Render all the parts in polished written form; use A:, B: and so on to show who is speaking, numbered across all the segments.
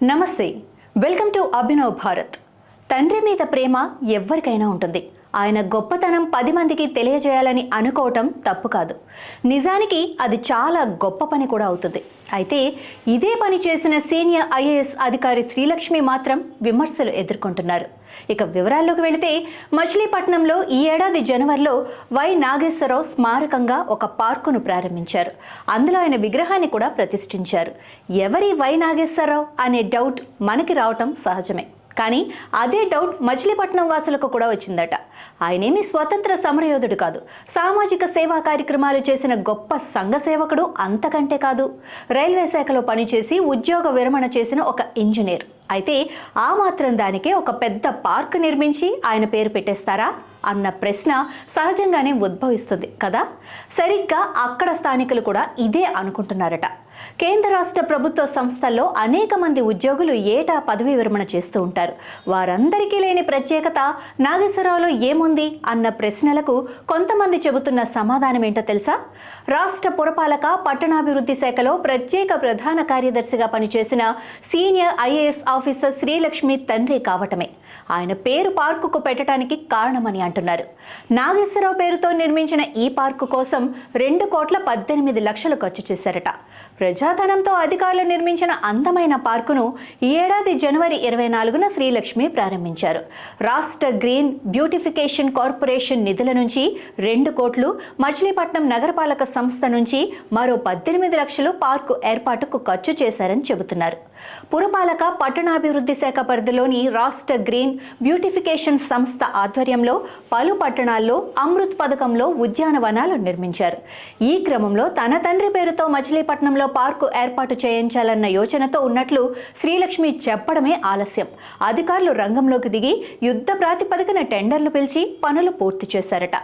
A: నమస్తే, welcome to Abhinav Bharat. తండ్రి మీద ప్రేమ ఎవ్వరికైనా ఉంటుంది. ఆయన గొప్పతనం 10 మందికి తెలియజేయాలని అనుకోవటం తప్పు కాదు. నిజానికి అది చాలా గొప్ప పని కూడా అవుతుంది. అయితే ఇదే పని చేసిన సీనియర్ ఐఏఎస్ అధికారి శ్రీలక్ష్మి మాత్రం విమర్శలు ఎదుర్కొంటున్నారు. ఇక వివరాల్లోకి వెళితే, మచిలీపట్నంలో ఈ ఏడాది జనవరిలో వై నాగేశ్వరరావు స్మారకంగా ఒక పార్కును ప్రారంభించారు. అందులో ఆయన విగ్రహాన్ని కూడా ప్రతిష్ఠించారు. ఎవరి వై నాగేశ్వరరావు అనే డౌట్ మనకి రావటం సహజమే. కానీ అదే డౌట్ మచిలీపట్నం వాసులకు కూడా వచ్చిందట. ఆయనేమి స్వతంత్ర సమరయోధుడు కాదు, సామాజిక సేవా కార్యక్రమాలు చేసిన గొప్ప సంఘ సేవకుడు అంతకంటే కాదు. రైల్వే శాఖలో పనిచేసి ఉద్యోగ విరమణ చేసిన ఒక ఇంజనీర్. అయితే ఆ మాత్రం దానికే ఒక పెద్ద పార్క్ నిర్మించి ఆయన పేరు పెట్టేస్తారా అన్న ప్రశ్న సహజంగానే ఉద్భవిస్తుంది కదా. సరిగ్గా అక్కడ స్థానికులు కూడా ఇదే అనుకుంటున్నారట. కేంద్ర రాష్ట్ర ప్రభుత్వ సంస్థల్లో అనేక మంది ఉద్యోగులు ఏటా పదవీ విరమణ చేస్తూ ఉంటారు. వారందరికీ లేని ప్రత్యేకత నాగేశ్వరరావులో ఏముంది అన్న ప్రశ్నలకు కొంతమంది చెబుతున్న సమాధానం ఏంటో తెలుసా? రాష్ట్ర పురపాలక పట్టణాభివృద్ధి శాఖలో ప్రత్యేక ప్రధాన కార్యదర్శిగా పనిచేసిన సీనియర్ ఐఏఎస్ ఆఫీసర్ శ్రీలక్ష్మి తండ్రి కావటమే ఆయన పేరు పార్కుకు పెట్టడానికి కారణమని అంటున్నారు. నాగేశ్వరరావు పేరుతో నిర్మించిన ఈ పార్కు కోసం 2,18,00,000 ఖర్చు చేశారట. ప్రజాధనంతో అధికారులు నిర్మించిన అందమైన పార్కును ఈ ఏడాది జనవరి 24న శ్రీలక్ష్మి ప్రారంభించారు. రాష్ట్ర గ్రీన్ బ్యూటిఫికేషన్ కార్పొరేషన్ నిధుల నుంచి 2 కోట్లు, మచిలీపట్నం నగరపాలక సంస్థ నుంచి మరో 18 లక్షలు పార్కు ఏర్పాటుకు ఖర్చు చేశారని చెబుతున్నారు. పురపాలక పట్టణాభివృద్ధి శాఖ పరిధిలోని రాష్ట్ర గ్రీన్ బ్యూటిఫికేషన్ సంస్థ ఆధ్వర్యంలో పలు పట్టణాల్లో అమృత్ పథకంలో ఉద్యానవనాలు నిర్మించారు. ఈ క్రమంలో తన తండ్రి పేరుతో మచిలీపట్నంలో పార్కు ఏర్పాటు చేయించాలన్న యోచనతో ఉన్నట్లు శ్రీలక్ష్మి చెప్పడమే ఆలస్యం. అధికారులు రంగంలోకి దిగి యుద్ధ ప్రాతిపదికన టెండర్లు పిలిచి పనులు పూర్తి చేశారట.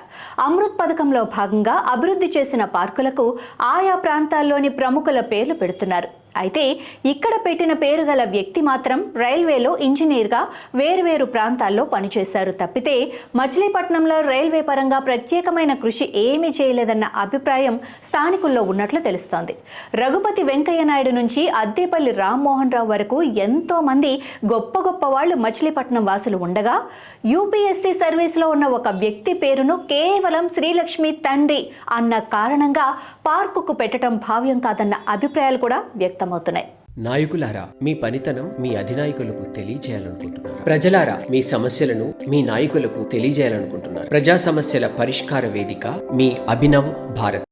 A: అమృత్ పథకంలో భాగంగా అభివృద్ధి చేసిన పార్కులకు ఆయా ప్రాంతాల్లోని ప్రముఖుల పేర్లు పెడుతున్నారు. అయితే ఇక్కడ పెట్టిన పేరు గల వ్యక్తి మాత్రం రైల్వేలో ఇంజనీర్గా వేరువేరు ప్రాంతాల్లో పనిచేశారు తప్పితే మచిలీపట్నంలో రైల్వే పరంగా ప్రత్యేకమైన కృషి ఏమీ చేయలేదన్న అభిప్రాయం స్థానికుల్లో ఉన్నట్లు తెలుస్తోంది. రఘుపతి వెంకయ్య నాయుడు నుంచి అద్దేపల్లి రామ్మోహన్ రావు వరకు ఎంతో మంది గొప్ప గొప్ప వాళ్ళు మచిలీపట్నం వాసులు ఉండగా, యూపీఎస్సీ సర్వీస్లో ఉన్న ఒక వ్యక్తి పేరును కేవలం శ్రీలక్ష్మి తండ్రి అన్న కారణంగా పార్కుకు పెట్టడం భావ్యం కాదన్న అభిప్రాయాలు కూడా వ్యక్తమవుతున్నాయి.
B: నాయకులారా, మీ పనితనం మీ అధినాయకులకు తెలియజేయాలనుకుంటున్నారు. ప్రజలారా, మీ సమస్యలను మీ నాయకులకు తెలియజేయాలనుకుంటున్నారు. ప్రజా సమస్యల పరిష్కార వేదిక మీ అభినవ్ భారత్.